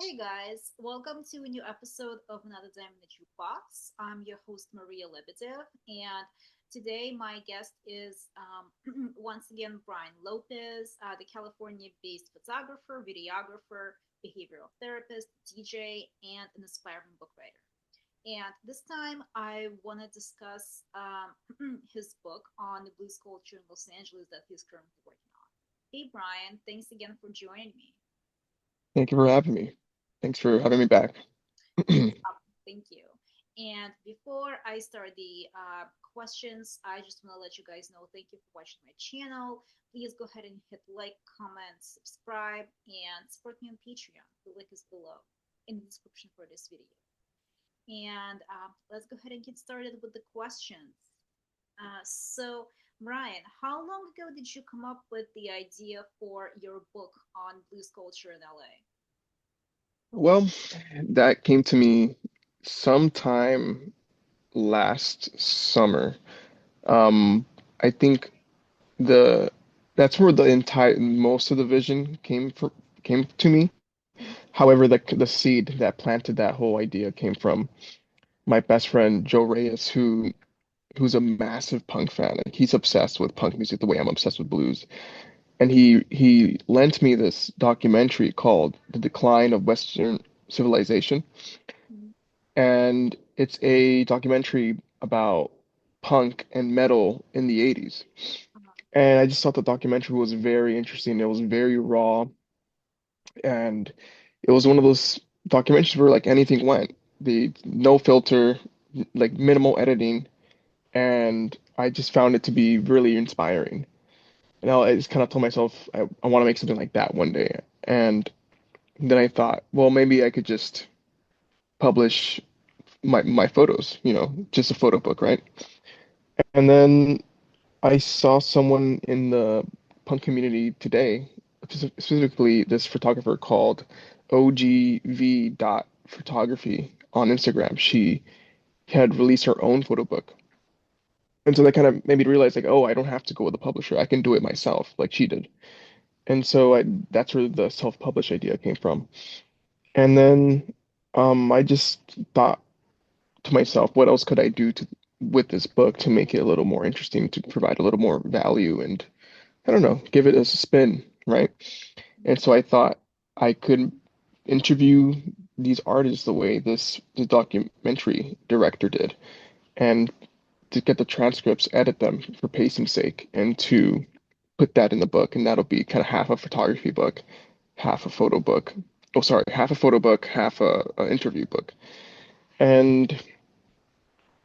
Hey guys, welcome to a new episode of Another Time in the Jukebox. I'm your host Maria Lebedev, and today my guest is once again Bryan Lopez, the California-based photographer, videographer, behavioral therapist, DJ, and an aspiring book writer. And this time I want to discuss his book on the blues culture in Los Angeles that he's currently working on. Hey Bryan, thanks again for joining me. Thank you for having me. Thanks for having me back. No problem. Thank you. And before I start the questions, I just want to let you guys know thank you for watching my channel. Please go ahead and hit like, comment, subscribe, and support me on Patreon. The link is below in the description for this video. And let's go ahead and get started with the questions. So, Bryan, how long ago did you come up with the idea for your book on blues culture in LA? Well, that came to me sometime last summer. Um, I think the that's where the entire most of the vision came to me. Mhm. However, the seed that planted that whole idea came from my best friend Joe Reyes, who's a massive punk fan. Like he's obsessed with punk music the way I'm obsessed with blues. And he lent me this documentary called The Decline of Western Civilization. Mhm. And it's a documentary about punk and metal in the 80s. Uh-huh. And I just thought the documentary was very interesting. It was very raw, and it was one of those documentaries where like anything went. The no filter, like minimal editing, and I just found it to be really inspiring. And I just kind of told myself I want to make something like that one day. And then I thought, well, maybe I could just publish my photos, just a photo book, right? And then I saw someone in the punk community today, specifically this photographer called OGV dot photography on Instagram. She had released her own photo book. And so that kind of made me realize like, oh, I don't have to go with a publisher. I can do it myself like she did. And so that's where the self-publish idea came from. And then I just thought to myself, what else could I do to with this book to make it a little more interesting, to provide a little more value and I don't know, give it a spin, right? And so I thought I could interview these artists the way the documentary director did, and to get the transcripts, edit them for pacing's sake, and to put that in the book, and that'll be kind of half a photography book, half a photo book. Oh, sorry, half a photo book, half a interview book. And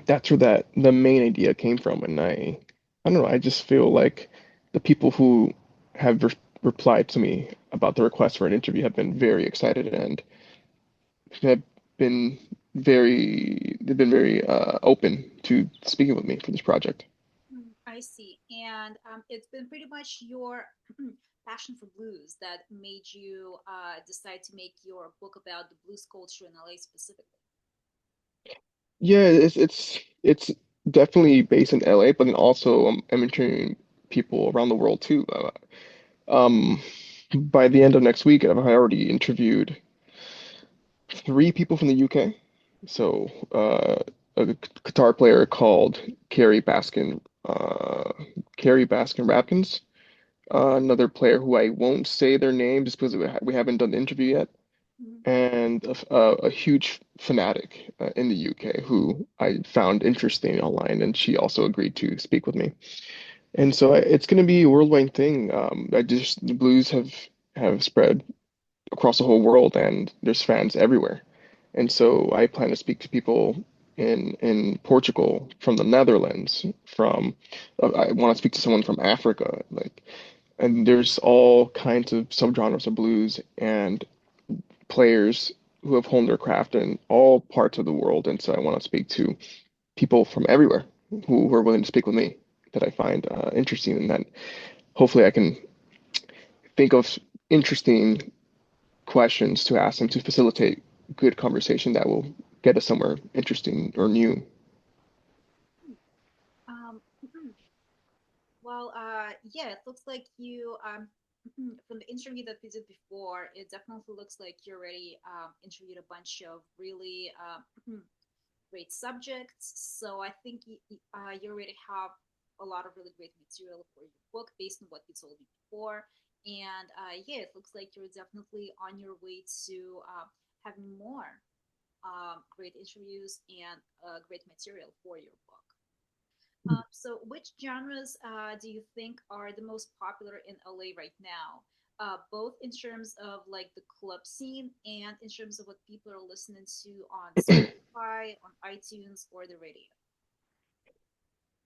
that's where that the main idea came from. And I don't know, I just feel like the people who have replied to me about the request for an interview have been very excited and have been they've been very open to speaking with me for this project. I see. And it's been pretty much your passion for blues that made you decide to make your book about the blues culture in LA specifically. Yeah, it's definitely based in LA, but then also I'm interviewing people around the world too. Um, by the end of next week, I've already interviewed three people from the UK. So a guitar player called Carrie Baskin Rapkins. Another player who I won't say their name just because we haven't done the interview yet, Mhm. and a huge fanatic in the UK who I found interesting online, and she also agreed to speak with me. And so it's going to be a worldwide thing. The blues have spread across the whole world, and there's fans everywhere. And so I plan to speak to people in Portugal, from the Netherlands, from I want to speak to someone from Africa, like, and there's all kinds of subgenres of blues and players who have honed their craft in all parts of the world. And so I want to speak to people from everywhere who are willing to speak with me that I find interesting, and that hopefully I can think of interesting questions to ask them to facilitate good conversation that will get us somewhere interesting or new. Well, yeah, it looks like you from the interview that we did before, it definitely looks like you already interviewed a bunch of really great subjects. So I think you already have a lot of really great material for your book based on what you told me before. And yeah, it looks like you're definitely on your way to having more great interviews and great material for your book. So, which genres do you think are the most popular in LA right now? Both in terms of like the club scene and in terms of what people are listening to on Spotify, on iTunes, or the radio.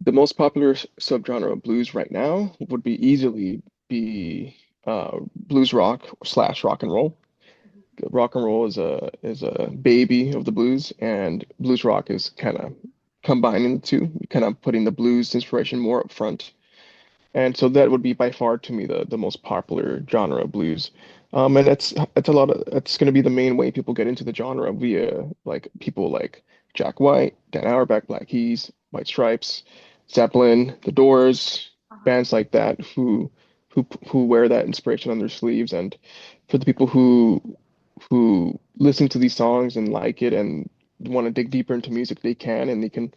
The most popular subgenre of blues right now would be easily be blues rock slash rock and roll. Mhm. Rock and roll is a baby of the blues, and blues rock is kind of combining the two, kind of putting the blues inspiration more up front. And so that would be by far to me the most popular genre of blues. And it's a lot of it's going to be the main way people get into the genre via like people like Jack White, Dan Auerbach, Black Keys, White Stripes, Zeppelin, The Doors, Uh-huh. bands like that who wear that inspiration on their sleeves. And for the people who listen to these songs and like it and want to dig deeper into music, they can, and they can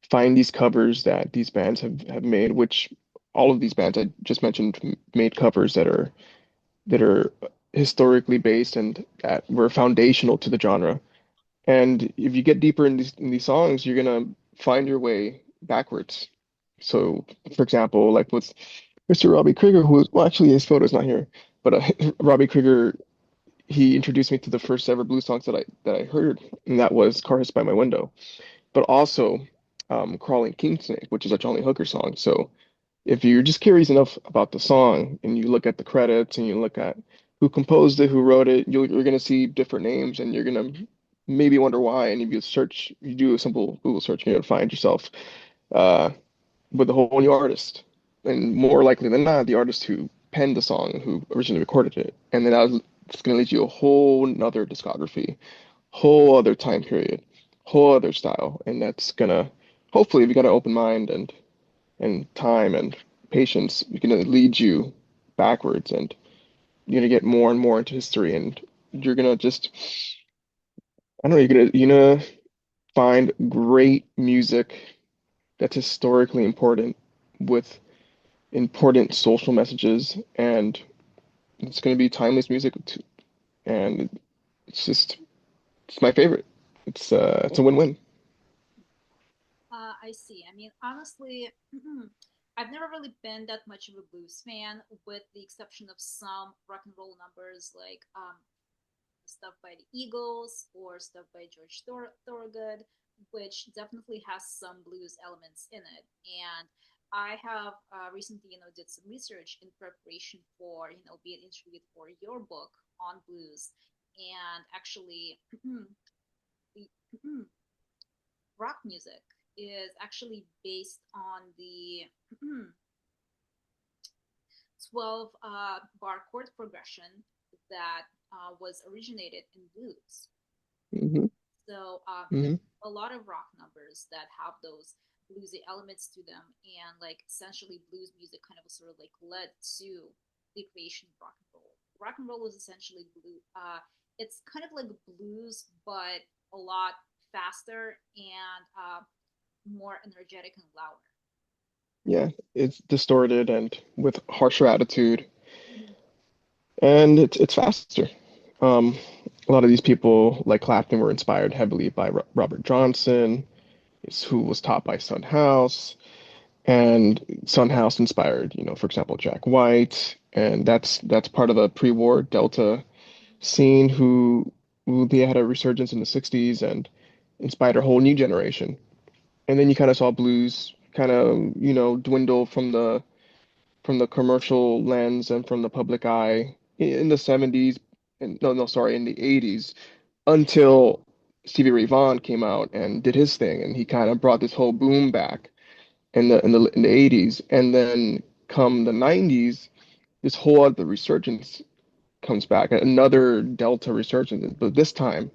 find these covers that these bands have made, which all of these bands I just mentioned made covers that are historically based and that were foundational to the genre. And if you get deeper in these songs, you're gonna find your way backwards. So, for example, like with Mr. Robbie Krieger, who was well, actually his photo's not here, but Robbie Krieger, he introduced me to the first ever blues songs that I heard, and that was "Car Hits by My Window," but also "Crawling King Snake," which is a Johnny Hooker song. So if you're just curious enough about the song and you look at the credits and you look at who composed it, who wrote it, you're going to see different names and you're going to maybe wonder why. And if you do a simple Google search, you're going to find yourself uh, with a whole new artist. And more likely than not, the artist who penned the song, who originally recorded it. And then it's going to lead you a whole nother discography, whole other time period, whole other style. And that's going to, hopefully, if you got an open mind and time and patience can lead you backwards and you're gonna get more and more into history and you're gonna just I don't know, you're gonna find great music that's historically important with important social messages and it's gonna be timeless music too. And it's just it's my favorite. It's a win-win. I see. I mean, honestly, I've never really been that much of a blues fan, with the exception of some rock and roll numbers like stuff by the Eagles or stuff by George Thorogood, which definitely has some blues elements in it. And I have recently, did some research in preparation for, being interviewed for your book on blues. And actually, the rock music is actually based on the 12 bar chord progression that was originated in blues. Hmm. So there's Hmm. a lot of rock numbers that have those bluesy elements to them, and like essentially blues music kind of sort of like led to the creation of rock and roll. Rock and roll was essentially blue. It's kind of like blues, but a lot faster and more energetic and louder. Yeah, it's distorted and with harsher attitude Mm-hmm. and it's faster. Um, a lot of these people, like Clapton, were inspired heavily by Robert Johnson, who was taught by Son House, and Son House inspired, for example, Jack White, and that's part of the pre-war Delta scene who they had a resurgence in the '60s and inspired a whole new generation. And then you kind of saw blues kind of, dwindle from the commercial lens and from the public eye in the '70s, and no, no, sorry, in the '80s until Stevie Ray Vaughan came out and did his thing, and he kind of brought this whole boom back in the '80s, and then come the '90s, this whole other resurgence comes back, another Delta resurgence, but this time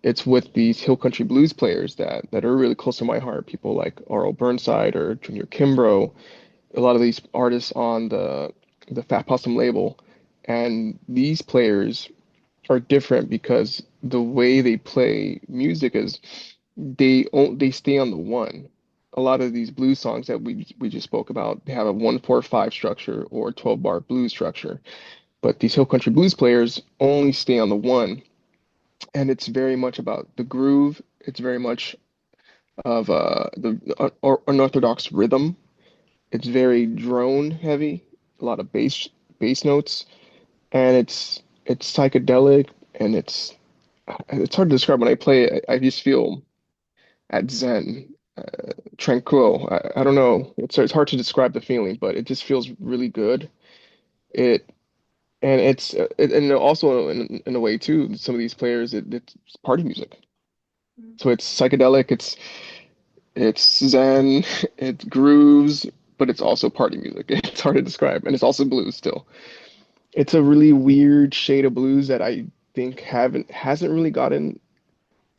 it's with these hill country blues players that are really close to my heart, people like Arlo Burnside or Junior Kimbrough, a lot of these artists on the Fat Possum label, And these players are different because the way they play music is they stay on the one. A lot of these blues songs that we just spoke about, they have a 1-4-5 structure or 12 bar blues structure. But these hill country blues players only stay on the one, and it's very much about the groove. It's very much of the unorthodox rhythm. It's very drone heavy, a lot of bass notes, and it's psychedelic, and it's hard to describe. When I play it, I just feel at zen, tranquil. I don't know. It's hard to describe the feeling, but it just feels really good. It and and also in a way too. Some of these players, it's party music. Mm. So it's psychedelic. It's zen. It grooves, but it's also party music. It's hard to describe, and it's also blues still. It's a really weird shade of blues that I think haven't hasn't really gotten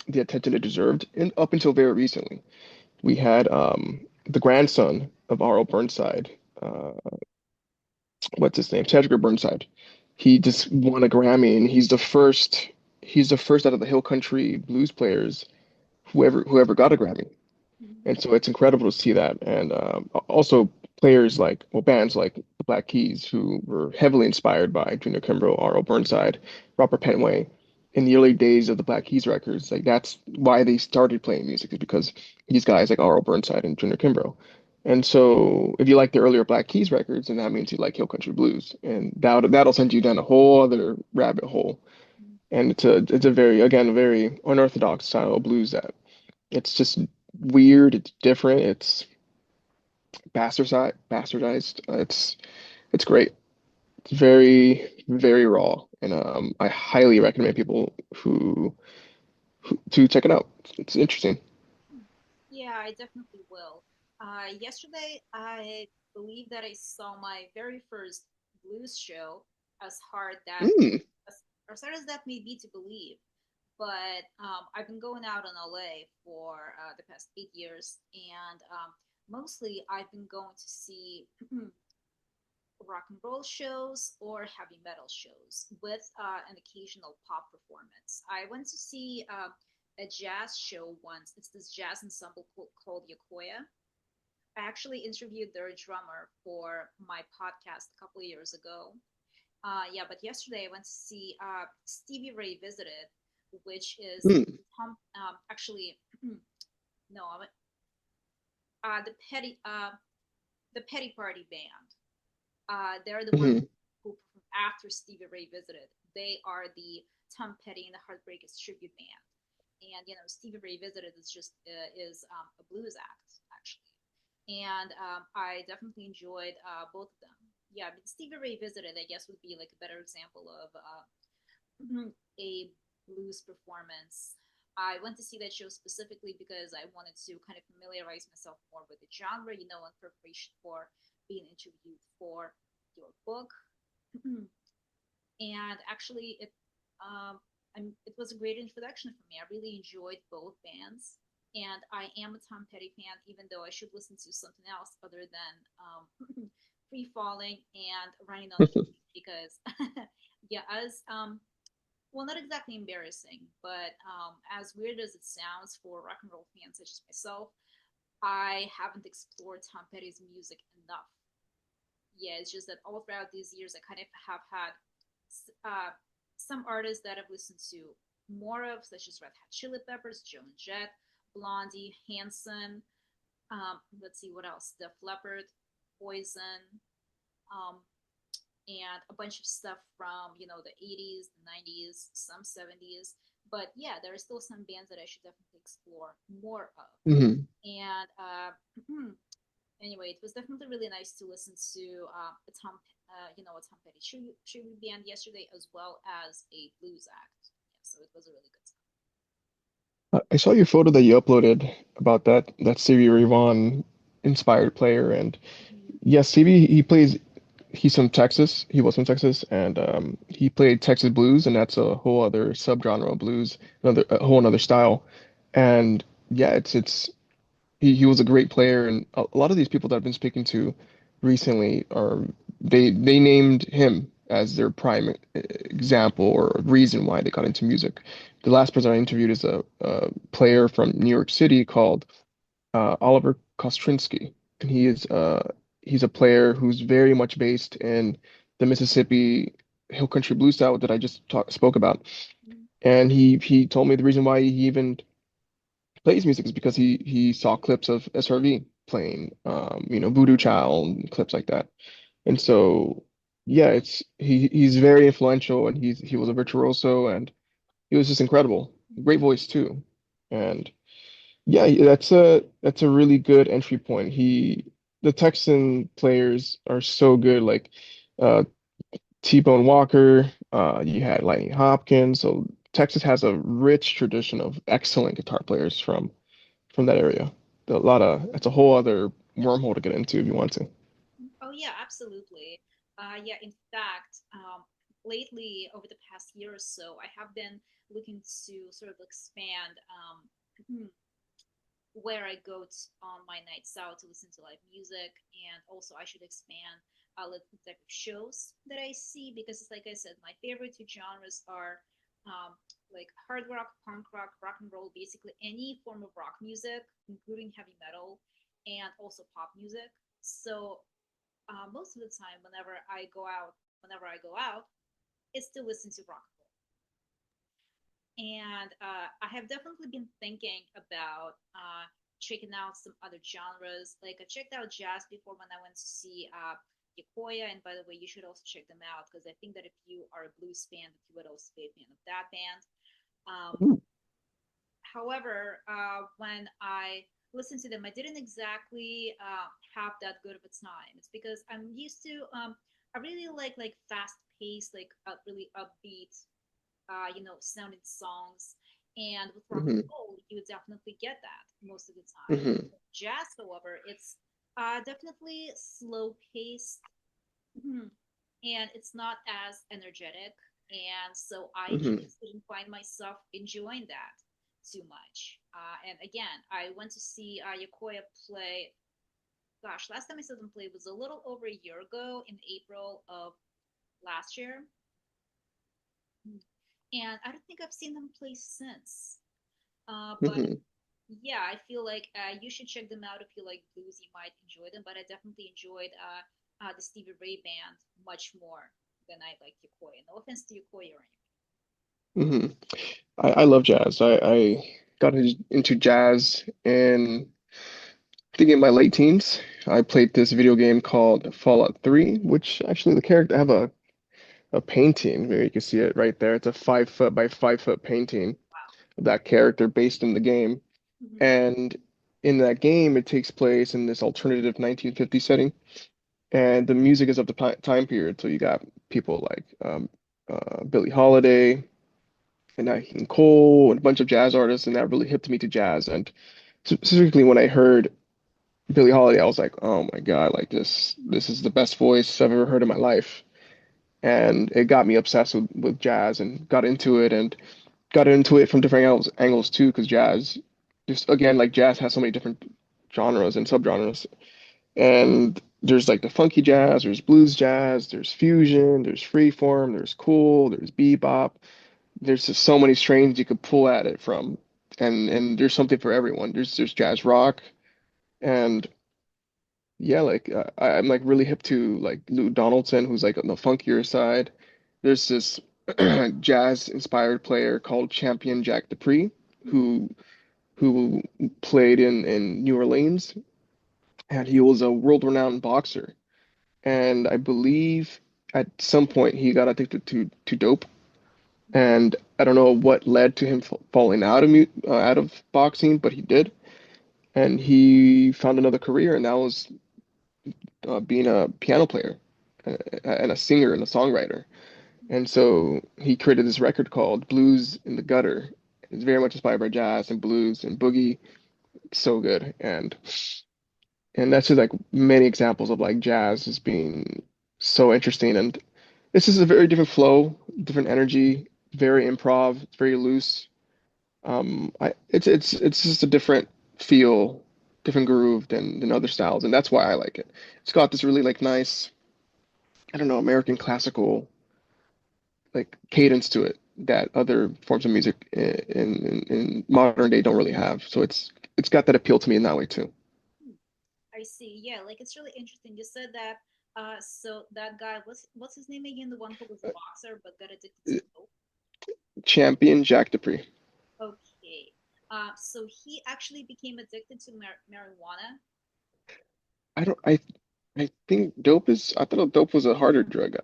the attention it deserved in, up until very recently. We had the grandson of R.L. Burnside, uh, what's his name? Chadwick Burnside. He just won a Grammy, and he's the first out of the Hill Country blues players whoever got a Grammy. Mm. And so it's incredible to see that. And also players like, well, bands like the Black Keys, who were heavily inspired by Junior Kimbrough, R.L. Burnside, Robert Penway. In the early days of the Black Keys records, like that's why they started playing music, is because these guys like R.L. Burnside and Junior Kimbrough. And so if you like the earlier Black Keys records, then that means you like Hill Country Blues. And that'll send you down a whole other rabbit hole. Mm. And it's a very, again, a very unorthodox style of blues that it's just weird. It's different. It's bastardized. It's great. It's very raw, and I highly recommend people who to check it out. It's interesting. Mm. Yeah, I definitely will. Yesterday, I believe that I saw my very first blues show, as hard that Mm, as hard as that may be to believe. But I've been going out in LA for the past 8 years, and mostly I've been going to see rock and roll shows or heavy metal shows with an occasional pop performance. I went to see a jazz show once. It's this jazz ensemble called Yokoya. I actually interviewed their drummer for my podcast a couple of years ago. Yeah, but yesterday I went to see Stevie Ray Visited, which is mm, actually no, the Petty Party Band. They're the ones mm, who performed after Stevie Ray Visited. They are the Tom Petty and the Heartbreakers tribute band. And Stevie Ray Visited is just is a blues act actually, and I definitely enjoyed both of them. Yeah, but Stevie Ray Visited, I guess, would be like a better example of a blues performance. I went to see that show specifically because I wanted to kind of familiarize myself more with the genre, in preparation for being interviewed for your book. And actually, it was a great introduction for me. I really enjoyed both bands, and I am a Tom Petty fan, even though I should listen to something else other than Free Falling and Running on Empty, because yeah, as well, not exactly embarrassing, but as weird as it sounds for rock and roll fans such as myself, I haven't explored Tom Petty's music enough. Yeah, it's just that all throughout these years, I kind of have had uh, some artists that I've listened to more of, such as Red Hot Chili Peppers, Joan Jett, Blondie, Hanson. Let's see what else: Def Leppard, Poison, um, and a bunch of stuff from the 80s, the 90s, some 70s. But yeah, there are still some bands that I should definitely explore more of. mm. And anyway, it was definitely really nice to listen to a Tom Petty tribute band yesterday, as well as a blues act. Yeah, so it was a really good time. I saw your photo that you uploaded about that Stevie Ray Vaughan inspired player, and Mhm. yes, Stevie he plays. He's from Texas. He was from Texas, and he played Texas blues, and that's a whole other subgenre of blues, another a whole another style. And yeah, it's he was a great player, and a lot of these people that I've been speaking to recently are they named him as their prime example or reason why they got into music. The last person I interviewed is a player from New York City called Oliver Kostrinsky, and he's a player who's very much based in the Mississippi Hill Country Blues style that I just spoke about. Mhm. And he told me the reason why he even plays music is because he saw clips of SRV playing, Voodoo Child and clips like that. And so, yeah, he's very influential, and he was a virtuoso, and he was just incredible. Great voice too. And yeah, that's a really good entry point. The Texan players are so good, like uh T-Bone Walker, you had Lightning Hopkins. So Texas has a rich tradition of excellent guitar players from that area. It's a whole other wormhole to get into if you want to. Oh yeah, absolutely. Yeah, in fact, lately over the past year or so, I have been looking to sort of expand where I go on my nights out to listen to live music, and also I should expand the type of shows that I see because, it's like I said, my favorite two genres are um, like hard rock, punk rock, rock and roll, basically any form of rock music, including heavy metal, and also pop music. So most of the time, whenever I go out, it's to listen to rock and roll. And I have definitely been thinking about checking out some other genres. Like I checked out jazz before when I went to see Yakoya, and by the way, you should also check them out because I think that if you are a blues fan, that you would also be a fan of that band. Um, Ooh. However, when I listened to them, I didn't exactly have that good of a time. It's because I'm used to I really like fast paced, like really upbeat sounding songs. And with rock and Hmm. roll, you definitely get that most of the time. Hmm. Jazz, however, it's definitely slow paced and it's not as energetic. And so I Hmm. just didn't find myself enjoying that too much. And again, I went to see Yokoya play. Gosh, last time I saw them play was a little over a year ago in April of last year. And I don't think I've seen them play since. But Hmm. yeah, I feel like you should check them out if you like blues. You might enjoy them. But I definitely enjoyed the Stevie Ray band much more than I like Yokoya. No offense to Yokoya or Hmm. I love jazz. I got into jazz in I think in my late teens. I played this video game called Fallout 3, which actually the character I have a painting. Maybe you can see it right there. It's a 5 foot by 5 foot painting of that character based in the game. anything. And in that game, it takes place in this alternative 1950 setting, and the music is of the time period. So you got people like Billie Holiday and Nat King Cole and a bunch of jazz artists, and that really hipped me to jazz. And specifically, when I heard Billie Holiday, I was like, oh my God, like this is the best voice I've ever heard in my life. And it got me obsessed with jazz and got into it from different angles too, because jazz, just again, like jazz has so many different genres and subgenres. And there's like the funky jazz, there's blues jazz, there's fusion, there's freeform, there's cool, there's bebop. There's just so many strains you could pull at it from. And there's something for everyone. There's jazz rock, and yeah, like I'm like really hip to like Lou Donaldson, who's like on the funkier side. There's this jazz inspired player called Champion Jack Dupree, Mhm. who who played in New Orleans, and he was a world-renowned boxer. And I believe at some point he got addicted to dope, and I don't know what led to him falling out of boxing, but he did, and he found another career, and that was being a piano player and a singer and a songwriter. And so he created this record called Blues in the Gutter. It's very much inspired by jazz and blues and boogie. So good. And that's just like many examples of like jazz as being so interesting. And this is a very different flow, different energy, very improv, it's very loose. It's just a different feel, different groove than other styles, and that's why I like it. It's got this really like nice, I don't know, American classical. like cadence to it that other forms of music in modern day don't really have. So it's got that appeal to me in that way too. Hmm, I see. Yeah, like it's really interesting. You said that. So that guy, what's his name again? The one who was a boxer but got addicted to dope. Champion Jack Dupree. Okay. So he actually became addicted to marijuana. I don't I think dope is I thought dope was a harder drug.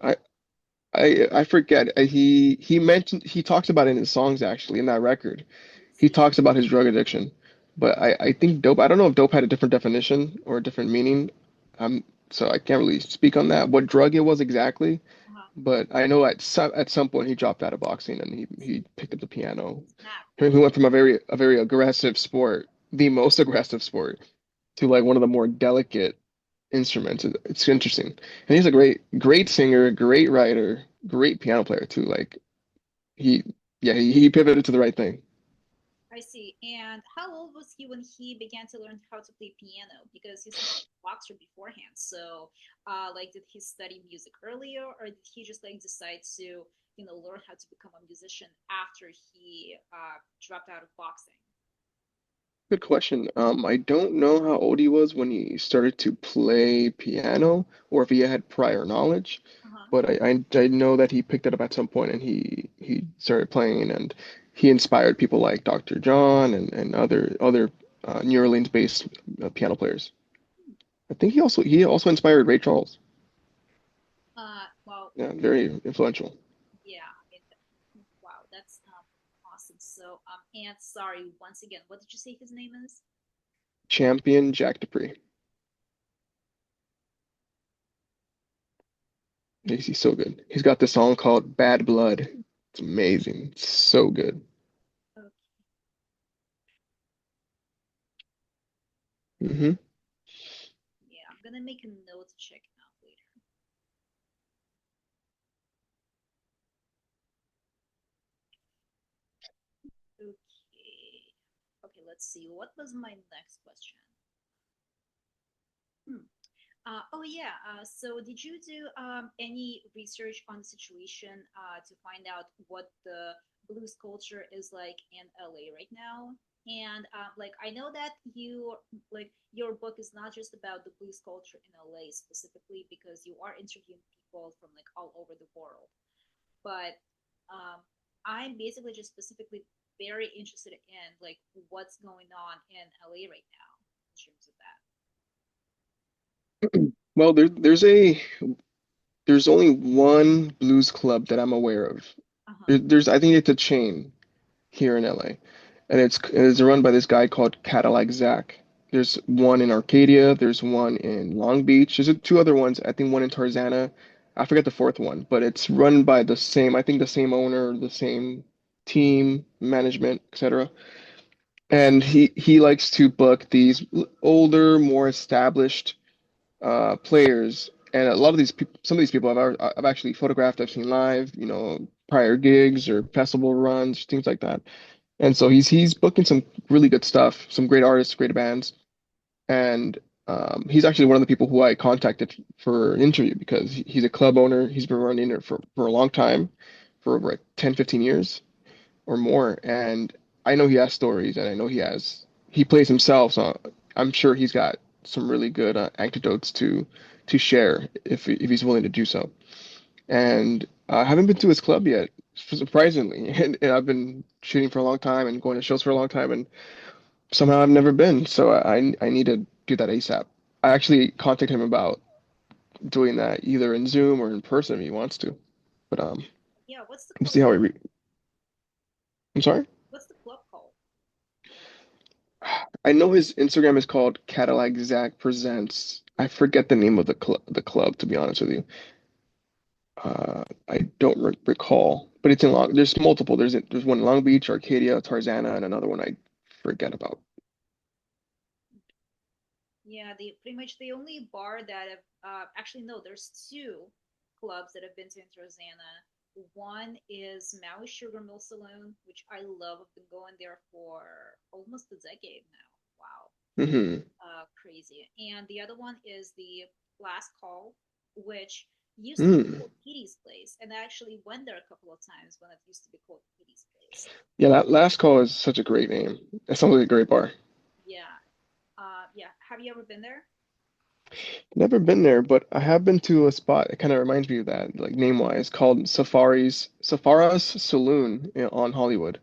I forget. He mentioned he talks about it in his songs actually in that record. I He see. talks about his drug addiction. But I think dope, I don't know if dope had a different definition or a different meaning. So I can't really speak on that, what drug it was exactly. Uh-huh. But I know at some point he dropped out of boxing and he picked up the piano. Snap. He went from a very aggressive sport, the most aggressive sport, to like one of the more delicate instruments. It's interesting. And he's a great singer, great writer, great piano player too. Like he, yeah, he pivoted to the right thing. I see. And how old was he when he began to learn how to play piano? Because he said he was a boxer beforehand. So, like, did he study music earlier, or did he just like decide to, learn how to become a musician after he dropped out of boxing? Good question. I don't know how old he was when he started to play piano, or if he had prior knowledge, Uh-huh. but I know that he picked it up at some point and he started playing, and he inspired people like Dr. John and other New Orleans-based piano players. I think he also inspired Ray Charles. Well, Yeah, very influential. yeah. I mean, wow, that's awesome. So, and sorry, once again, what did you say his name is? Champion Jack Dupree. He's so good. He's got this song called Bad Blood. It's amazing. It's so good. Okay. Hmm. Yeah, I'm gonna make a note to check him out later. Okay. Okay, let's see. What was my next question? Hmm. Oh yeah. So did you do any research on the situation to find out what the blues culture is like in LA right now? And like I know that your book is not just about the blues culture in LA specifically because you are interviewing people from like all over the world. But I'm basically just specifically very interested in like what's going on in LA right now in terms of that. Well, there's only one blues club that I'm aware of. Uh-huh. There's I think it's a chain here in LA, and it's run by this guy called Cadillac Zach. There's one in Arcadia. There's one in Long Beach. There's two other ones. I think one in Tarzana. I forget the fourth one, but it's run by the same. I think the same owner, the same team, management, etc. And he likes to book these older, more established players, and a lot of these people, some of these people I've actually photographed, I've seen live, prior gigs or festival runs, things like that. And so he's booking some really good stuff, some great artists, great bands, and he's actually one of the people who I contacted for an interview because he's a club owner. He's been running it for a long time, for over 10, 15 years or more, and I know he has stories, and I know he plays himself, so I'm sure he's got some really good anecdotes to share if he's willing to do so. And I haven't been to his club yet, surprisingly, and I've been shooting for a long time and going to shows for a long time, and somehow I've never been. So I need to do that ASAP. I actually contacted him about doing that either in Zoom or in person if he wants to, but Yeah, what's the we'll club? see how I'm sorry. What's the club called? I know his Instagram is called Cadillac Zach Presents. I forget the name of the club, to be honest with you. I don't recall, but it's in Long. There's multiple. There's one in Long Beach, Arcadia, Tarzana, and another one I forget about. Yeah, the pretty much the only bar that have actually no, there's two clubs that have been to Intrazana. One is Maui Sugar Mill Saloon, which I love. I've been going there for almost a decade now. Wow, Hmm. crazy. And the other one is the Last Call, which used to be Mm. called Petey's Place, and I actually went there a couple of times when it used to be called Petey's Place. Yeah, that last call is such a great name. That sounds like a great bar. Yeah. Yeah. Have you ever been there? Never been there, but I have been to a spot. It kind of reminds me of that, like name-wise, called Safara's Saloon on Hollywood,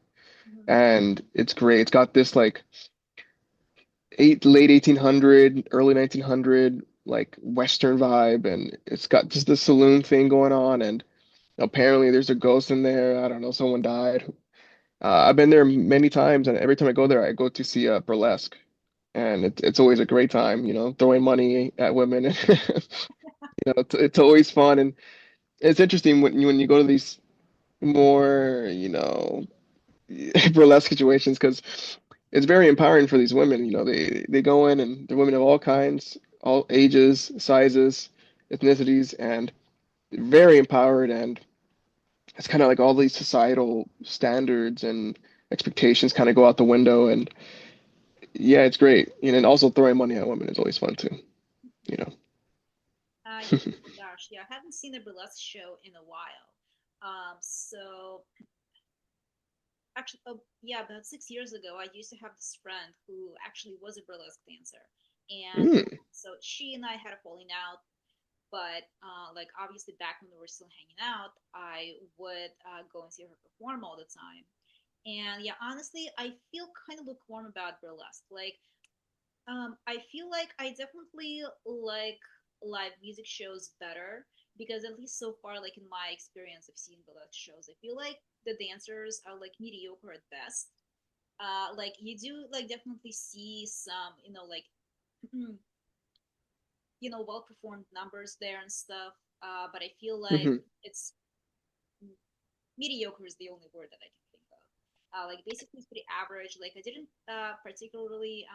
Hmm. and it's great. It's got this like late 1800, early 1900 like Western vibe, and it's got just the saloon thing going on. And apparently, there's a ghost in there. I don't know, someone died. I've been there many times, and every time I go there, I go to see burlesque, and it's always a great time. Throwing money at women. It's always fun, and it's interesting when you go to these more, burlesque situations because it's very empowering for these women. They go in and they're women of all kinds, all ages, sizes, ethnicities, and very empowered. And it's kind of like all these societal standards and expectations kind of go out the window. And yeah, it's great. And also throwing money at women is always fun too. You know. Yeah, gosh, yeah, I haven't seen a burlesque show in a while. So actually, oh, yeah, about 6 years ago, I used to have this friend who actually was a burlesque dancer, and Mm, so she and I had a falling out. But like obviously back when we were still hanging out, I would go and see her perform all the time. And yeah, honestly, I feel kind of lukewarm about burlesque. Like I feel like I definitely like live music shows better because at least so far, like in my experience of seeing burlesque shows, I feel like the dancers are like mediocre at best. Like you do like definitely see some, like well performed numbers there and stuff. But I feel like hmm it's mediocre is the only word that I can think of. Like basically it's pretty average. Like I didn't particularly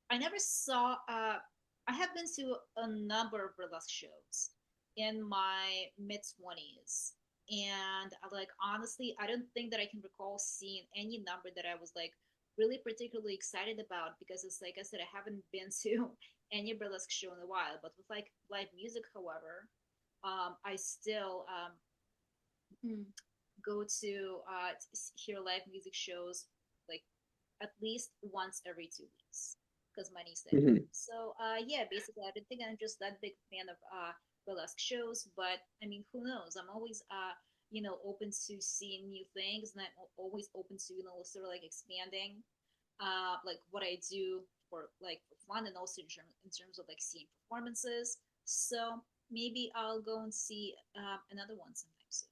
I never saw. I have been to a number of burlesque shows in my mid 20s, and like honestly, I don't think that I can recall seeing any number that I was like really particularly excited about because it's like I said, I haven't been to any burlesque show in a while. But with like live music, however, I still go to hear live music shows like at least once every 2 weeks because my niece there. hmm So yeah, basically, I don't think I'm just that big fan of burlesque shows, but I mean, who knows? I'm always open to seeing new things, and I'm always open to sort of like expanding like what I do for fun and also in terms of like seeing performances. So maybe I'll go and see another one sometime soon.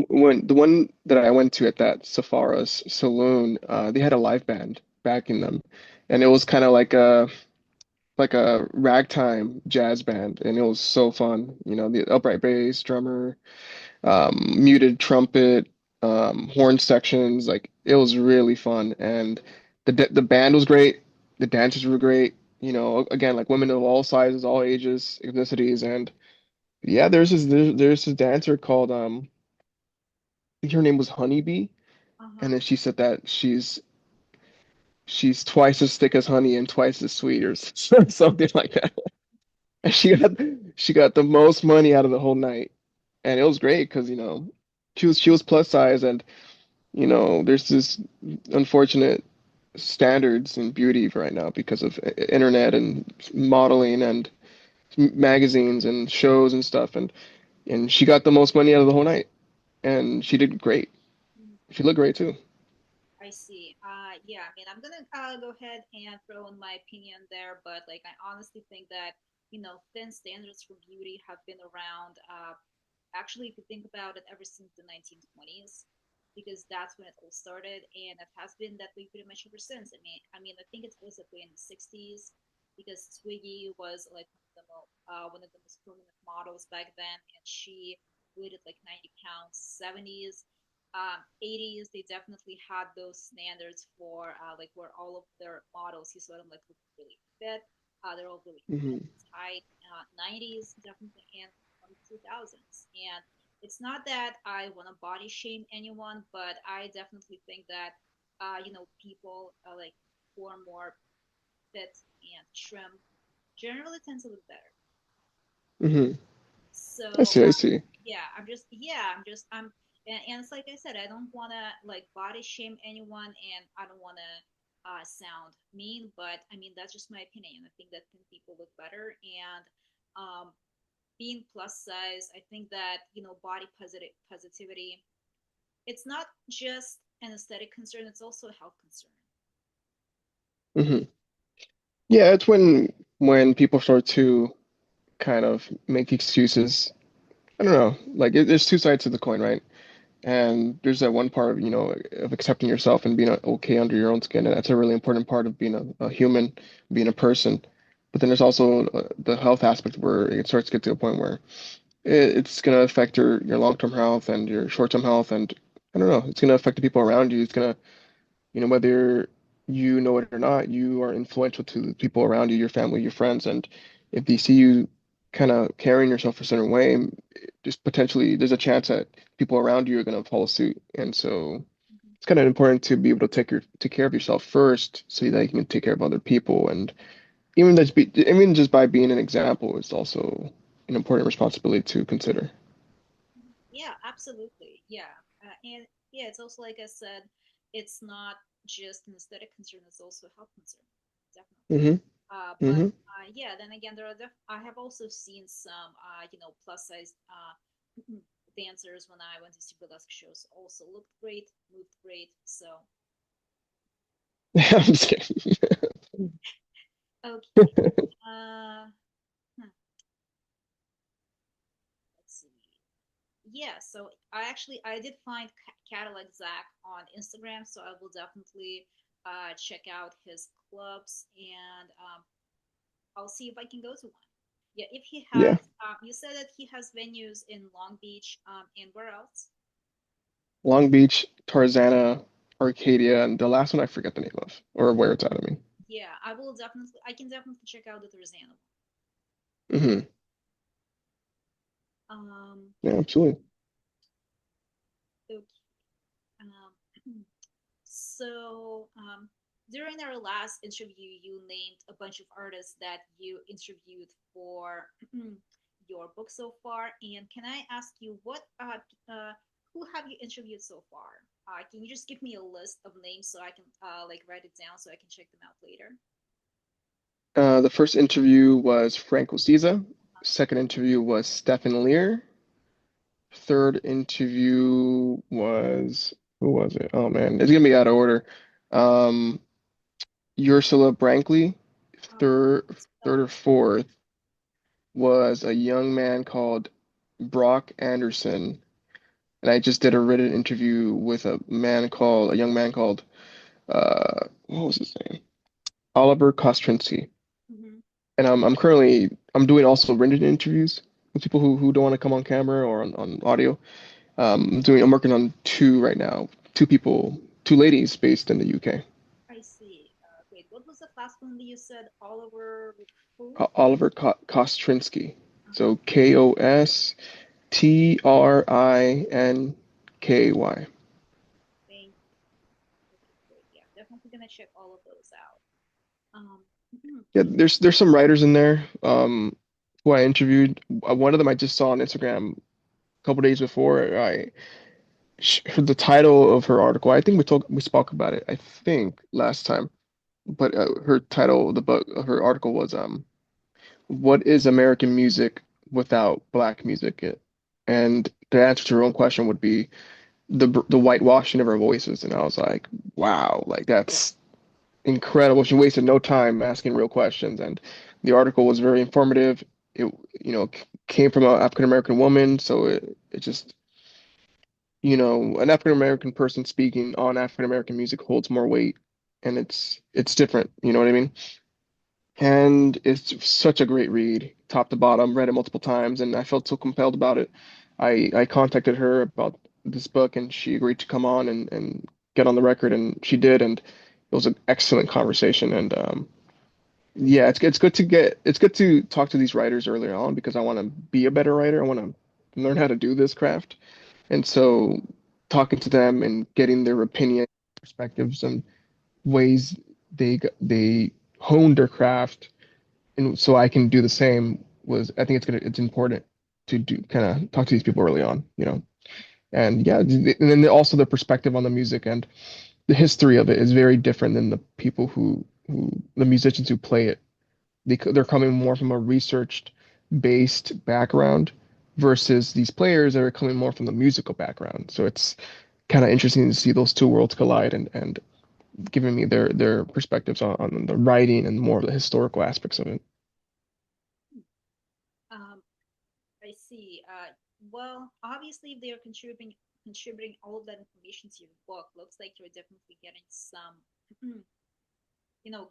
When the one that I went to at that Safara's saloon, they had a live band backing them, and it was kind of like a ragtime jazz band, and it was so fun. The upright bass, drummer, muted trumpet, horn sections, like it was really fun, and the band was great, the dancers were great. Again, like women of all sizes, all ages, ethnicities, and yeah, there's this dancer called I think her name was Honeybee, Uh and huh. then she said that she's twice as thick as honey and twice as sweet or something like that. And she got the most money out of the whole night, and it was great because she was plus size, and there's this unfortunate standards in beauty right now because of internet and modeling and magazines and shows and stuff, and she got the most money out of the whole night, and she did great. She looked great too. I see. Yeah, I mean, I'm gonna go ahead and throw in my opinion there, but like, I honestly think that thin standards for beauty have been around. Actually, if you think about it, ever since the 1920s, because that's when it all started, and it has been that way pretty much ever since. I think it's basically in the 60s, because Twiggy was like one of the most prominent models back then, and she weighed like 90 pounds. 70s, 80s, they definitely had those standards for like where all of their models, you saw them like look really fit. They're all really thin, Hmm tight. 90s definitely, and 2000s. And it's not that I want to body shame anyone, but I definitely think that people like who are more fit and trim generally tend to look better. Hmm. I So see, I see. yeah, and it's like I said, I don't want to like body shame anyone, and I don't want to sound mean, but I mean that's just my opinion. I think that people look better, and um, being plus size, I think that body positivity, it's not just an aesthetic concern; it's also a health concern. Hmm. Yeah, it's when people start to kind of make excuses. I don't know, like there's two sides to the coin, right? And there's that one part of, of accepting yourself and being okay under your own skin, and that's a really important part of being a human, being a person. But then there's also the health aspect where it starts to get to a point where it's going to affect your long-term health and your short-term health, and I don't know, it's going to affect the people around you. It's going to, whether you know it or not, you are influential to the people around you, your family, your friends, and if they see you kind of carrying yourself a certain way, just potentially there's a chance that people around you are going to follow suit. And so Mhm. it's kind of important to be able to take care of yourself first, so that you can take care of other people. And even just by being an example is also an important responsibility to consider. Yeah, absolutely. Yeah. And yeah, it's also like I said, it's not just an aesthetic concern, it's also a health concern. Definitely. Hmm. But Hmm. yeah, then again, I have also seen some, plus size dancers when I went to see burlesque shows. Also looked great, moved great. So, I'm just kidding. okay. Uh, let's see. Yeah, so I did find Cadillac Zach on Instagram, so I will definitely check out his clubs, and I'll see if I can go to one. Yeah, if he has, Yeah. you said that he has venues in Long Beach, and where else? Long Beach, Tarzana, Arcadia, and the last one I forget the name of or where it's at. I mean, Yeah, I can definitely check out the Tarzana hmm. one. Yeah, absolutely. Okay. Um, So, during our last interview, you named a bunch of artists that you interviewed for your book so far. And can I ask you who have you interviewed so far? Can you just give me a list of names so I can like write it down so I can check them out later? The first interview was Frank Oziza. Second interview was Stephen Lear. Third interview was who was it? Oh man, it's gonna be out of order. Um, Ursula Brankley. Uh, Third, third oh, or fourth was a young man called Brock Anderson, and I just did a written interview with a young man called what was his name? Oliver Kostrinsky. mhm. And I'm doing also written interviews with people who don't want to come on camera or on audio. I'm working on two right now. Two ladies based in the UK. I see. Wait, what was the last one that you said? Oliver who? Oliver Kostrinsky. Uh-huh. So Kostrinsky. Thank you. Okay, great. Yeah, definitely gonna check all of those out. Um, Yeah, there's some writers in there who I interviewed. One of them I just saw on Instagram a couple days before. The title of her article. I think we spoke about it. I think last time, but her title, the book, her article was "What is American music without Black music?" And the answer to her own question would be the whitewashing of our voices. And I was like, wow, like that's incredible. She wasted no time asking real questions, and the article was very informative. It, came from an African American woman, so it just, an African American person speaking on African American music holds more weight, and it's different. You know what I mean? And it's such a great read, top to bottom. Read it multiple times, and I felt so compelled about it. I contacted her about this book, and she agreed to come on and get on the record, and she did, and it was an excellent conversation. And yeah, it's good to talk to these writers earlier on because I want to be a better writer. I want to learn how to do this craft, and so talking to them and getting their opinion, perspectives, and ways they honed their craft and so I can do the same was I think it's important to do kind of talk to these people early on, you know. And yeah, and then also the perspective on the music and the history of it is very different than the people who the musicians who play it. They're coming more from a researched based background versus these players that are coming more from the musical background. So it's kind of interesting to see those two worlds collide and giving me their perspectives on the writing and more of the historical aspects of it. Um, I see. Well, obviously, if they are contributing all of that information to your book, looks like you're definitely getting some,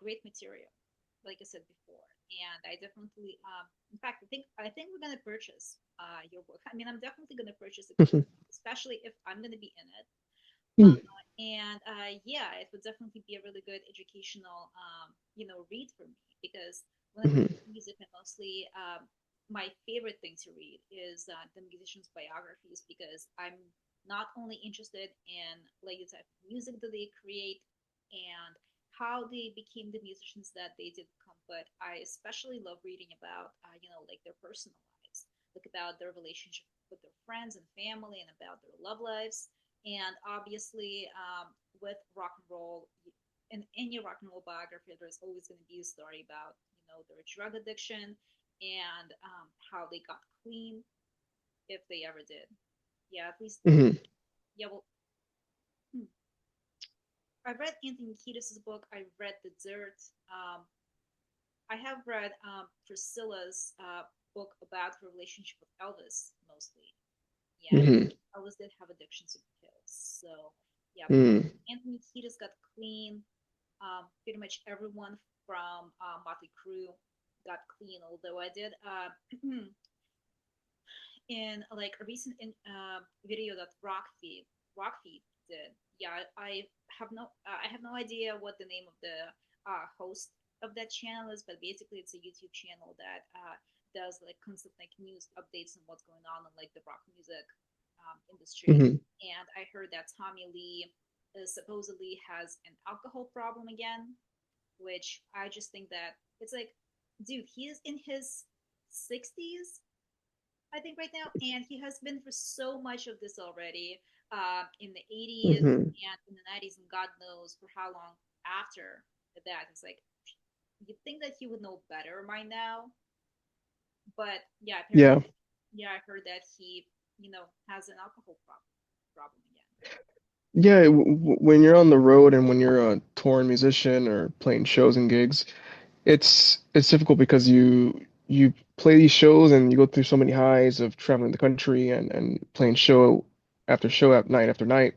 great material, like I said before. And I definitely, in fact, I think we're gonna purchase your book. I mean, I'm definitely gonna purchase a copy, especially if I'm gonna be in it. Uh, and yeah, it would definitely be a really good educational, read for me because when it comes to music, I mostly my favorite thing to read is the musicians' biographies because I'm not only interested in like the type of music that they create and how they became the musicians that they did become, but I especially love reading about like their personal lives, like about their relationship with their friends and family and about their love lives. And obviously, with rock and roll, in any rock and roll biography, there's always going to be a story about their drug addiction and how they got clean, if they ever did. Yeah, at least. Hmm. Yeah, well, hmm. I read Anthony Kiedis' book. I read The Dirt. I have read Priscilla's book about her relationship with Elvis, mostly. Yeah, Hmm. Elvis did have addiction to pills. So, yeah, Hmm. Anthony Kiedis got clean. Pretty much everyone from Motley Crue got clean. Although I did in like a recent video that Rockfeed did. Yeah, I have no idea what the name of the host of that channel is, but basically it's a YouTube channel that does like constant like news updates on what's going on in like the rock music industry. Hmm. And I heard that Tommy Lee supposedly has an alcohol problem again, which I just think that it's like, dude, he is in his 60s, I think, right now, and he has been through so much of this already in the 80s Hmm. and in the 90s, and God knows for how long after that. It's like, you'd think that he would know better by now, but yeah, apparently, Yeah. yeah, I heard that he, has an alcohol problem again. Yeah, when you're on the road and when you're a touring musician or playing shows and gigs, it's difficult because you play these shows and you go through so many highs of traveling the country and playing show at night after night.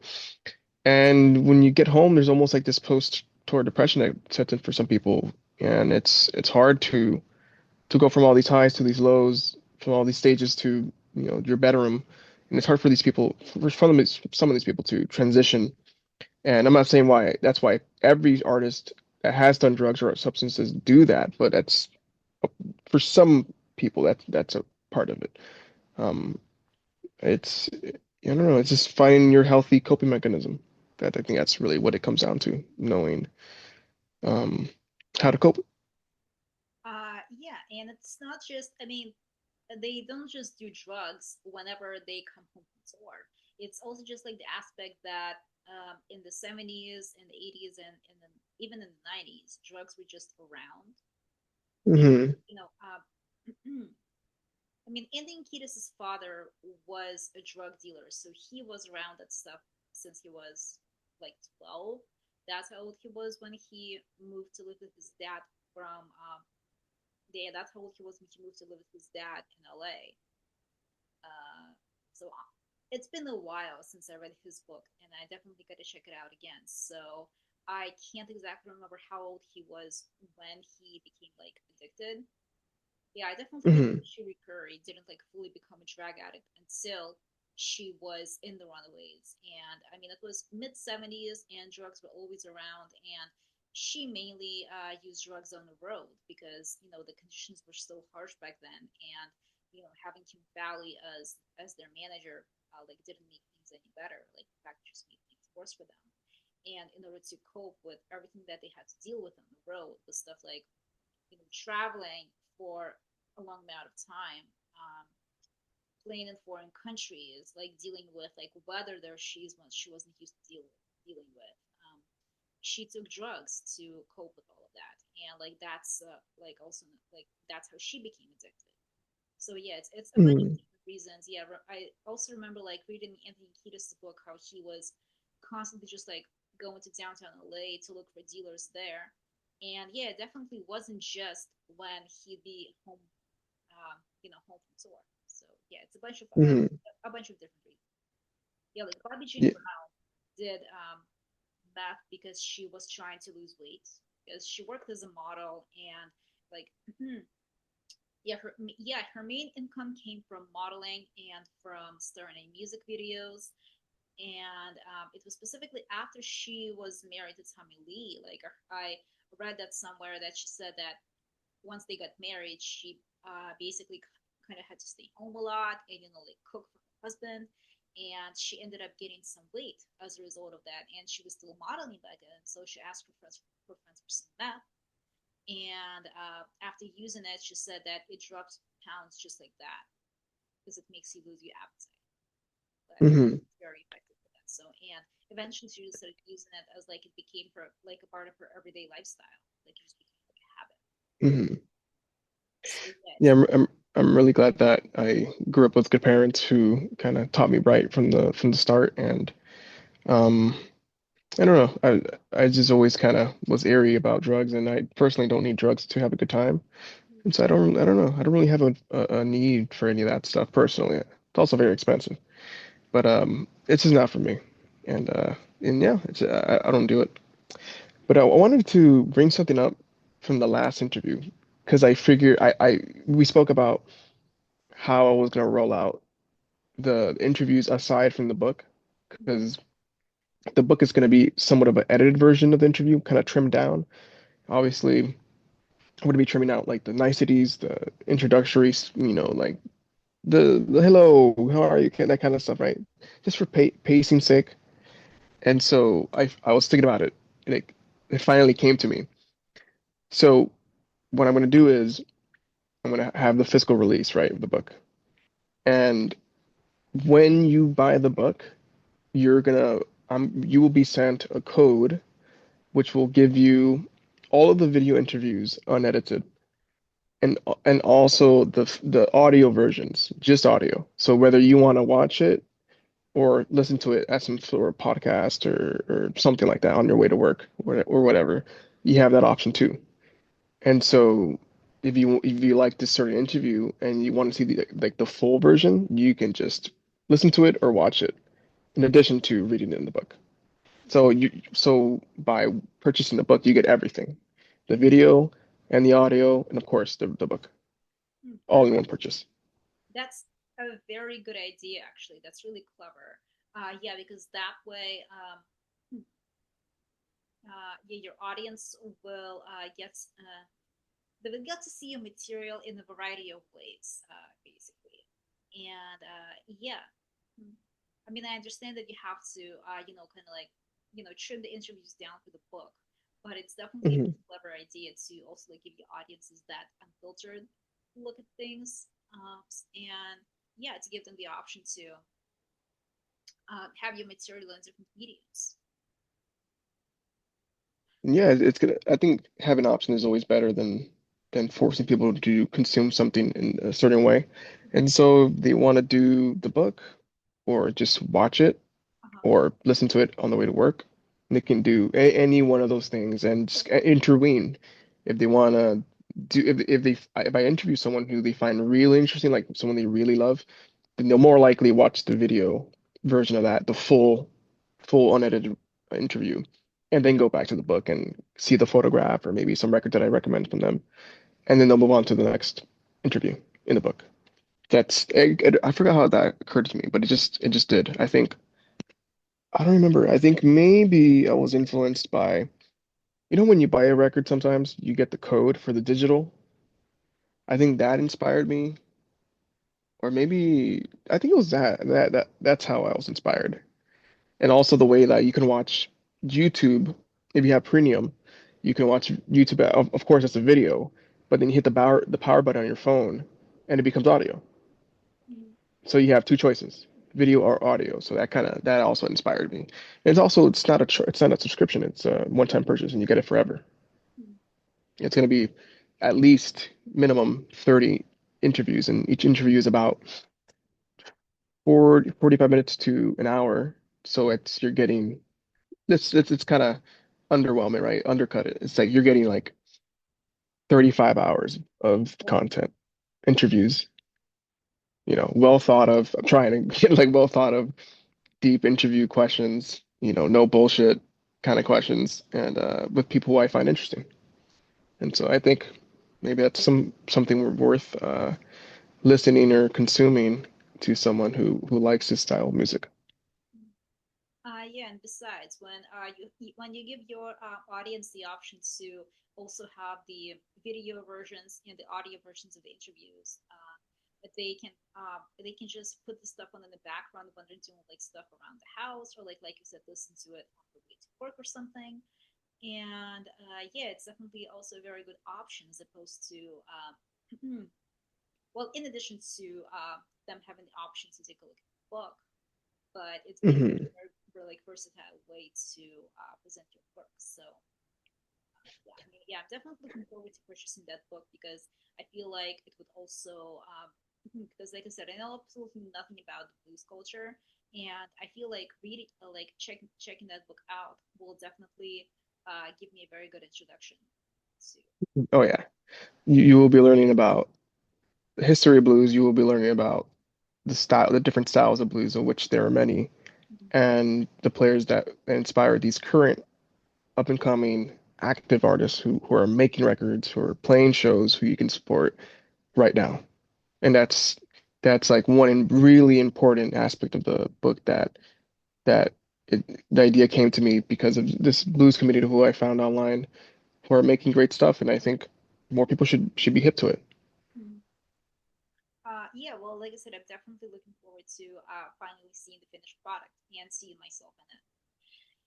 And when you get home, there's almost like this post-tour depression that sets in for some people, and it's hard to go from all these highs to these lows, from all these stages to your bedroom, and it's hard for these people, for some of these people to transition. And I'm not saying why that's why every artist that has done drugs or substances do that, but that's for some people that's a part of it. Um, it's I don't know, it's just finding your healthy coping mechanism. That I think that's really what it comes down to, knowing um, how to cope. Yeah, and it's not just, I mean, they don't just do drugs whenever they come home from tour. It's also just like the aspect that in the 70s, in the 80s, and even in the 90s, drugs were just around. And, Hmm. you know, I mean, Anthony Kiedis' father was a drug dealer, so he was around that stuff since he was like 12. That's how old he was when he moved to live with his dad from, yeah, that's how old he was when he moved to live with his dad in LA. So it's been a while since I read his book, and I definitely got to check it out again. So I can't exactly remember how old he was when he became like addicted. Yeah, I definitely know Hmm. that Cherie Curry didn't like fully become a drug addict until she was in the Runaways. And I mean, it was mid 70s and drugs were always around. And she mainly used drugs on the road because, the conditions were so harsh back then. And, having Kim Valley as their manager, like, didn't make things any better. Like, in fact, it just made things worse for them. And in order to cope with everything that they had to deal with on the road, with stuff like traveling for a long amount of time, playing in foreign countries, like dealing with like weather there she's when she wasn't used to dealing with. She took drugs to cope with all of that, and like that's like also like that's how she became addicted. So yeah, it's a bunch of Mm, different reasons. Yeah, I also remember like reading Anthony Kiedis' book how he was constantly just like going to downtown LA to look for dealers there, and yeah, it definitely wasn't just when he'd be home, home from tour. So yeah, it's mm, a bunch of different reasons. Yeah, like Bobby Jean yeah. Brown did meth because she was trying to lose weight because she worked as a model and like her main income came from modeling and from starring in music videos. And it was specifically after she was married to Tommy Lee. Like I read that somewhere that she said that once they got married, she basically kind of had to stay home a lot and like cook for her husband. And she ended up getting some weight as a result of that. And she was still modeling back then, so she asked her friends for some meth. And after using it, she said that it drops pounds just like that because it makes you lose your appetite. But Hmm. it's very effective for that. So, and eventually she just started using it as like it became her like a part of her everyday lifestyle. Like it just became like a habit. Hmm. So yeah, Yeah, it's I'm really glad that I grew up with good parents who kind of taught me right from the start. And um, I don't know, I just always kind of was airy about drugs, and I personally don't need drugs to have a good time. And so I don't know, I don't really have a need for any of that stuff personally. It's also very expensive, but it's just not for me. And yeah, I don't do it. But I wanted to bring something up from the last interview because I figured I we spoke about how I was gonna roll out the interviews aside from the book because the book is gonna be somewhat of an edited version of the interview, kind of trimmed down. Obviously, I'm gonna be trimming out like the niceties, the introductory, like the hello, how are you, that kind of stuff, right? Just for pacing sake. And so I was thinking about it, and it finally came to me. So what I'm gonna do is I'm gonna have the physical release, right, of the book. And when you buy the book, you're gonna you will be sent a code which will give you all of the video interviews unedited and also the audio versions, just audio. So whether you want to watch it or listen to it as some sort of podcast or something like that on your way to work or whatever, you have that option too. And so if you like this certain interview and you want to see the full version, you can just listen to it or watch it in addition to reading it in the book. So by purchasing the book, you get everything, the video and the audio, and of course the book, all that's in one purchase. that's a very good idea actually. That's really clever. Yeah, because that way, yeah, your audience will they will get to see your material in a variety of ways, basically. And yeah, hmm. I mean, I understand that you have to, kind of like, trim the interviews down for the book, but it's definitely a Hmm. really clever idea to also like give your audiences that unfiltered look at things, and yeah, to give them the option to have your material in different mediums. Yeah, it's gonna. I think having an option is always better than forcing people to consume something in a certain way. And so if they want to do the book or just watch it Uh-huh. or listen to it on the way to work. They can do any one of those things and just intervene if they want to do if I interview someone who they find really interesting, like someone they really love, then they'll more likely watch the video version of that, the full unedited interview, and then go back to the book and see the photograph or maybe some record that I recommend from them, and then they'll move on to the next interview in the book. I forgot how that occurred to me, but it just did. I don't remember. I think maybe I was influenced by, when you buy a record, sometimes you get the code for the digital. I think that inspired me, or maybe I think it was that's how I was inspired. And also the way that you can watch YouTube if you have premium, you can watch YouTube. Of course, it's a video, but then you hit the power button on your phone, and it becomes audio. Mhm. So you have two choices, video or audio. So that also inspired me. It's not a subscription. It's a one-time purchase, and you get it forever. Mhm. It's going to be at least minimum 30 interviews, and each interview is about 45 minutes to an hour. So you're getting it's kind of underwhelming, right? Undercut it. It's like you're getting like 35 hours of content, interviews, well thought of. I'm trying to get like well thought of deep interview questions, no bullshit kind of questions, and with people who I find interesting. And so I think maybe that's something worth listening or consuming to someone who likes this style of music. Yeah, and besides, when you give your audience the option to also have the video versions and the audio versions of the interviews, that they can just put the stuff on in the background when they're doing like stuff around the house, or like you said, listen to it on the way to work or something. And yeah, it's definitely also a very good option as opposed to well, in addition to them having the option to take a look at the book, but it's being Hmm. very like versatile way to present your work. So yeah, I mean, yeah, I'm definitely looking forward to purchasing that book because I feel like it would also because like I said, I know absolutely nothing about the blues culture, and I feel like reading like checking that book out will definitely give me a very good introduction to. Oh yeah, you will be learning about the history of blues. You will be learning about the different styles of blues, of which there are many, Mhm. and the players that inspire these current up and coming active artists who are making records, who are playing shows, who you can support right now. And that's like one really important aspect of the book that the idea came to me because of this blues community who I found online who are making great stuff, and I think more people should be hip to it. Mhm. Yeah, well, like I said, I'm definitely looking forward to finally seeing the finished product and seeing myself in it.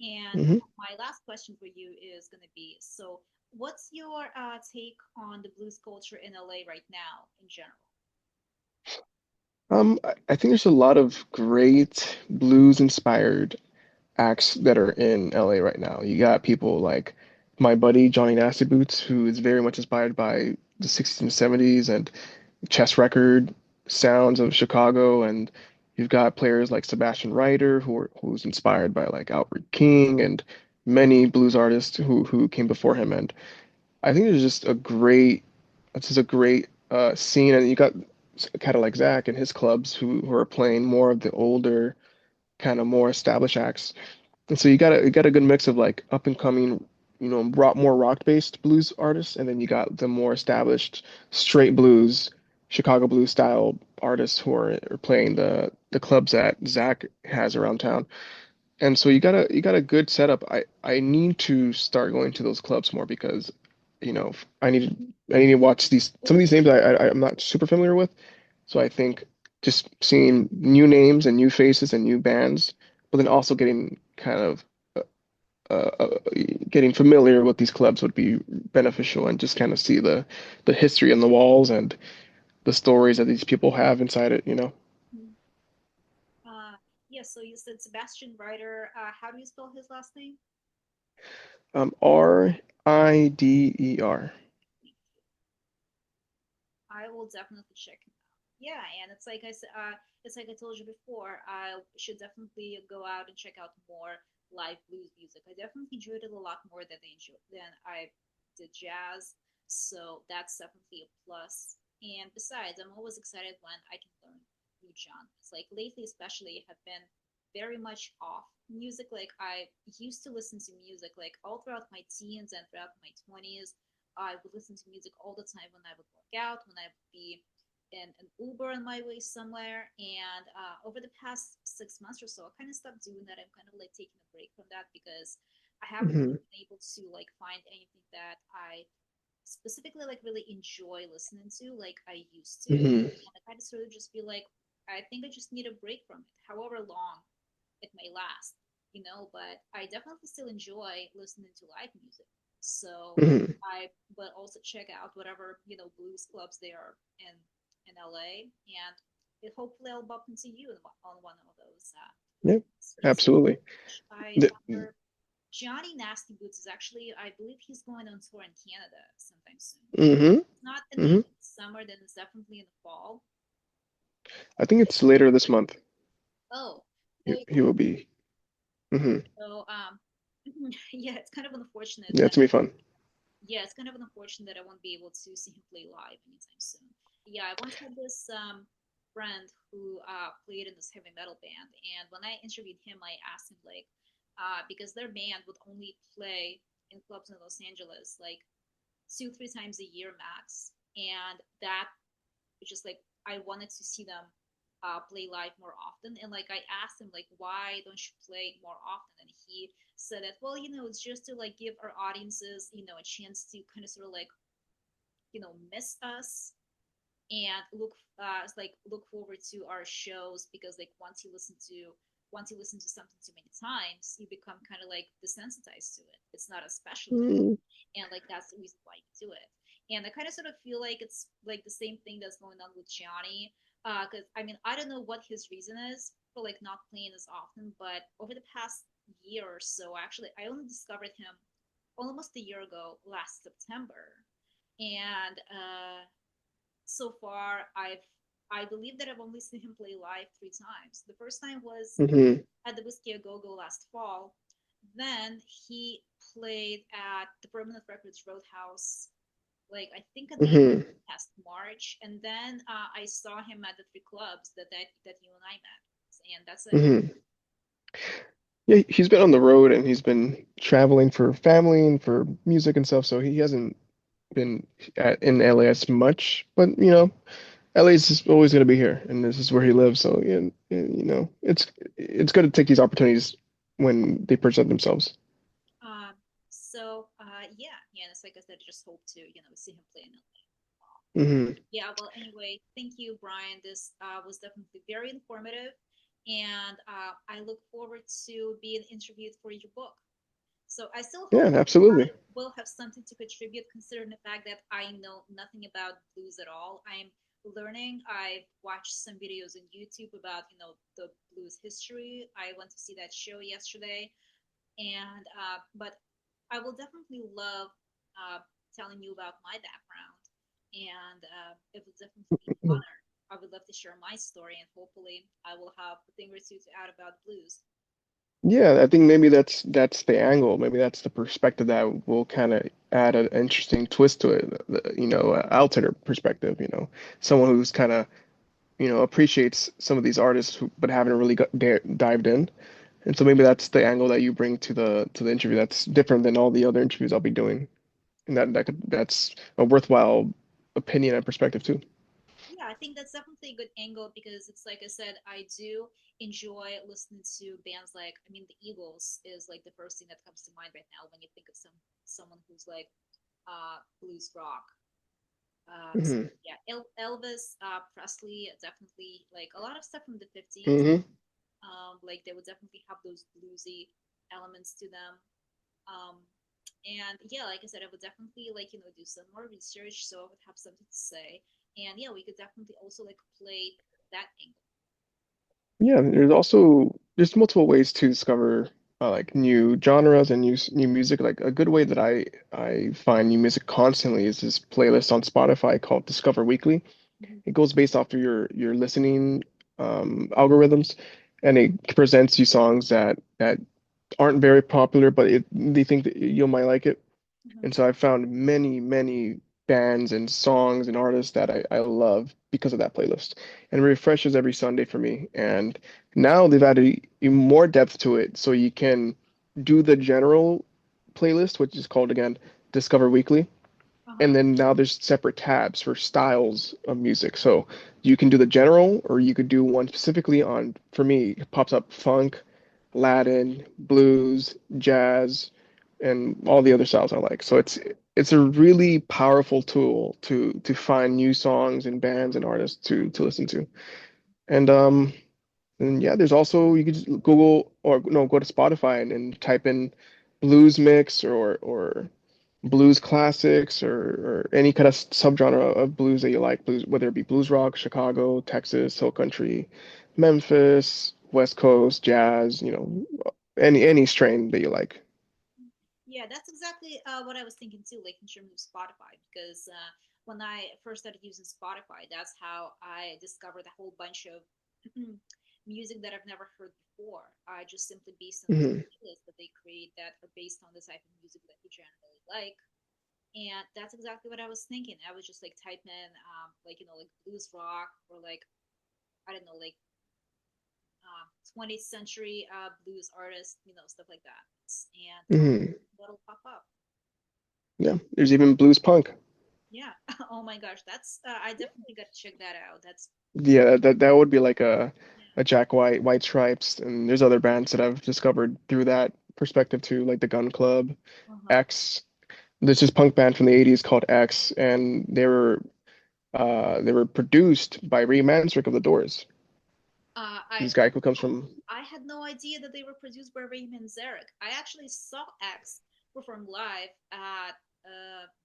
And Hmm. my last question for you is going to be, so what's your take on the blues culture in LA right now in general? I think there's a lot of great blues inspired acts that are in LA right now. You got people like my buddy Johnny Nasty Boots, who is very much inspired by the 60s and 70s and chess record sounds of Chicago, and you've got players like Sebastian Ryder, who's inspired by like Albert King and many blues artists who came before him. And I think it's just a great scene. And you got kind of like Zach and his clubs who are playing more of the older, kind of more established acts, and so you got a good mix of like up and coming, more rock based blues artists, and then you got the more established straight blues, Chicago blues style artists who are playing the clubs that Zach has around town. And so you got a good setup. I need to start going to those clubs more because, I need to watch these some of these names I'm not super familiar with. So I think just seeing new names and new faces and new bands, but then also uh, getting familiar with these clubs would be beneficial, and just kind of see the history on the walls and the stories that these people have inside it. Mhm. Yeah, so you said Sebastian Ryder. How do you spell his last name? Rider. I will definitely check him out. Yeah, and it's like I told you before. I should definitely go out and check out more live blues music. I definitely enjoyed it a lot more than I did jazz. So that's definitely a plus. And besides, I'm always excited when I can learn new genres. Like lately, especially, I have been very much off music. Like I used to listen to music like all throughout my teens and throughout my 20s. I would listen to music all the time when I would work out, when I would be in an Uber on my way somewhere. And over the past 6 months or so, I kind of stopped doing that. I'm kind of like taking a break from that because I haven't Hmm. really been able to like find anything that I specifically like really enjoy listening to like I used to. Hmm. And I kind of sort of just feel like I think I just need a break from it, however long it may last, But I definitely still enjoy listening to live music. So Hmm. I but also check out whatever blues clubs there are in LA, and hopefully I'll bump into you on one of those. Yeah, Speaks of absolutely. which, I The, wonder. Johnny Nasty Boots is actually, I believe he's going on tour in Canada sometime soon. hmm It's not in the hmm summer, then it's definitely in the fall. I think it's later this month. Oh, He, okay. he will be. Hmm. So, yeah, it's kind of unfortunate Yeah, that it's gonna be fun. yeah, it's kind of unfortunate that I won't be able to see him play live anytime soon. Yeah, I once had this friend who played in this heavy metal band, and when I interviewed him, I asked him like, because their band would only play in clubs in Los Angeles like 2 3 times a year max, and that was just like I wanted to see them play live more often. And like I asked him like, why don't you play more often? And he said that, well, it's just to like give our audiences a chance to kind of sort of like miss us and look forward to our shows, because like once you listen to something too many times, you become kind of like desensitized to it. It's not as special anymore, Mm-hmm. and like that's the reason why you do it. And I kind of sort of feel like it's like the same thing that's going on with Johnny, because I mean I don't know what his reason is for like not playing as often, but over the past year or so, actually I only discovered him almost a year ago, last September. And so far I believe that I've only seen him play live 3 times. The first time was at the Whiskey a Go Go last fall. Then he played at the Permanent Records Roadhouse, like I think at the Hmm. past March, and then I saw him at the three clubs that you and I met, and that's it. hmm Yeah, he's been on the road and he's been traveling for family and for music and stuff, so he hasn't been in LA as much. But LA is just always going to be here, and this is where he lives. So yeah, it's good to take these opportunities when they present themselves. Um, yeah, it's like I said, I just hope to see him play in LA. Hmm. Yeah, well, anyway, thank you, Bryan. This was definitely very informative, and I look forward to being interviewed for your book. So I still Yeah, hope I absolutely. will have something to contribute, considering the fact that I know nothing about blues at all. I'm learning. I've watched some videos on YouTube about the blues history. I went to see that show yesterday, and but I will definitely love telling you about my background, and it would definitely be an honor. I would love to share my story, and hopefully, I will have a thing or two to add about blues. Yeah, I think maybe that's the angle. Maybe that's the perspective that will kind of add an interesting twist to it. Alternate perspective. Someone who's kind of appreciates some of these artists but haven't really dived in. And so maybe that's the angle that you bring to the interview. That's different than all the other interviews I'll be doing, and that's a worthwhile opinion and perspective too. Yeah, I think that's definitely a good angle, because it's like I said, I do enjoy listening to bands like, I mean, the Eagles is like the first thing that comes to mind right now when you think of someone who's like blues rock. So Hmm. yeah, Elvis Presley, definitely like a lot of stuff from the 50s. Hmm. Like they would definitely have those bluesy elements to them. Um, and yeah, like I said, I would definitely like do some more research, so I would have something to say. And yeah, we could definitely also like play that angle. Yeah, there's multiple ways to discover like new genres and new music. Like a good way that I find new music constantly is this playlist on Spotify called Discover Weekly. Mhm. It goes based off of your listening algorithms, and it presents you songs that aren't very popular, but they think that you might like it. Mhm. And so I found many, many bands and songs and artists that I love because of that playlist. And it refreshes every Sunday for me. And now they've added even more depth to it. So you can do the general playlist, which is called again Discover Weekly. Uh-huh. And then now there's separate tabs for styles of music. So you can do the general, or you could do one specifically on, for me, it pops up funk, Latin, blues, jazz, and all the other styles I like. So it's a really powerful tool to find new songs and bands and artists to listen to. And yeah, there's also you could just Google or no, go to Spotify and type in blues mix or blues classics or any kind of subgenre of blues that you like, blues, whether it be blues rock, Chicago, Texas, Hill Country, Memphis, West Coast, jazz, any strain that you like. Yeah, that's exactly what I was thinking too, like in terms of Spotify, because when I first started using Spotify, that's how I discovered a whole bunch of music that I've never heard before. I just simply based on the Hmm. playlists that they create that are based on the type of music that you generally like. And that's exactly what I was thinking. I was just like typing in, like, like blues rock or like, I don't know, like 20th century blues artists, stuff like that. And Hmm. that'll pop up. Yeah, there's even blues punk. Yeah. Oh my gosh, that's I definitely got to check that out. That's Yeah, that would be like a yeah. Jack White, White Stripes, and there's other bands that I've discovered through that perspective too, like the Gun Club, Uh-huh. X. There's this punk band from the '80s called X, and they were produced by Ray Manzarek of the Doors. I This guy who comes from I had no idea that they were produced by Raymond Zarek. I actually saw X perform live at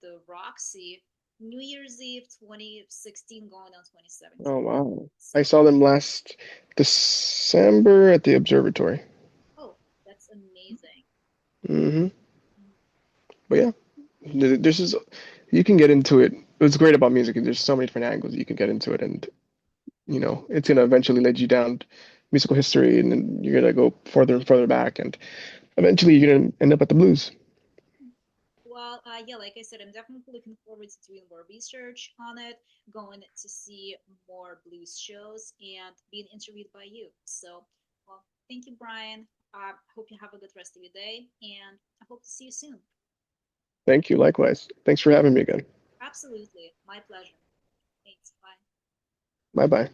the Roxy New Year's Eve 2016 going on 2017. Oh wow. I So, saw them last December at the Observatory. oh, that's amazing. Hmm. But yeah, this is you can get into it. What's great about music is there's so many different angles you can get into it, and it's gonna eventually lead you down musical history, and then you're gonna go further and further back, and eventually you're gonna end up at the blues. Well, yeah, like I said, I'm definitely looking forward to doing more research on it, going to see more blues shows, and being interviewed by you. So, well, thank you, Bryan. I hope you have a good rest of your day, and I hope to see you soon. Thank you. Likewise. Thanks for having me again. Absolutely. My pleasure. Thanks. Bye. Bye bye.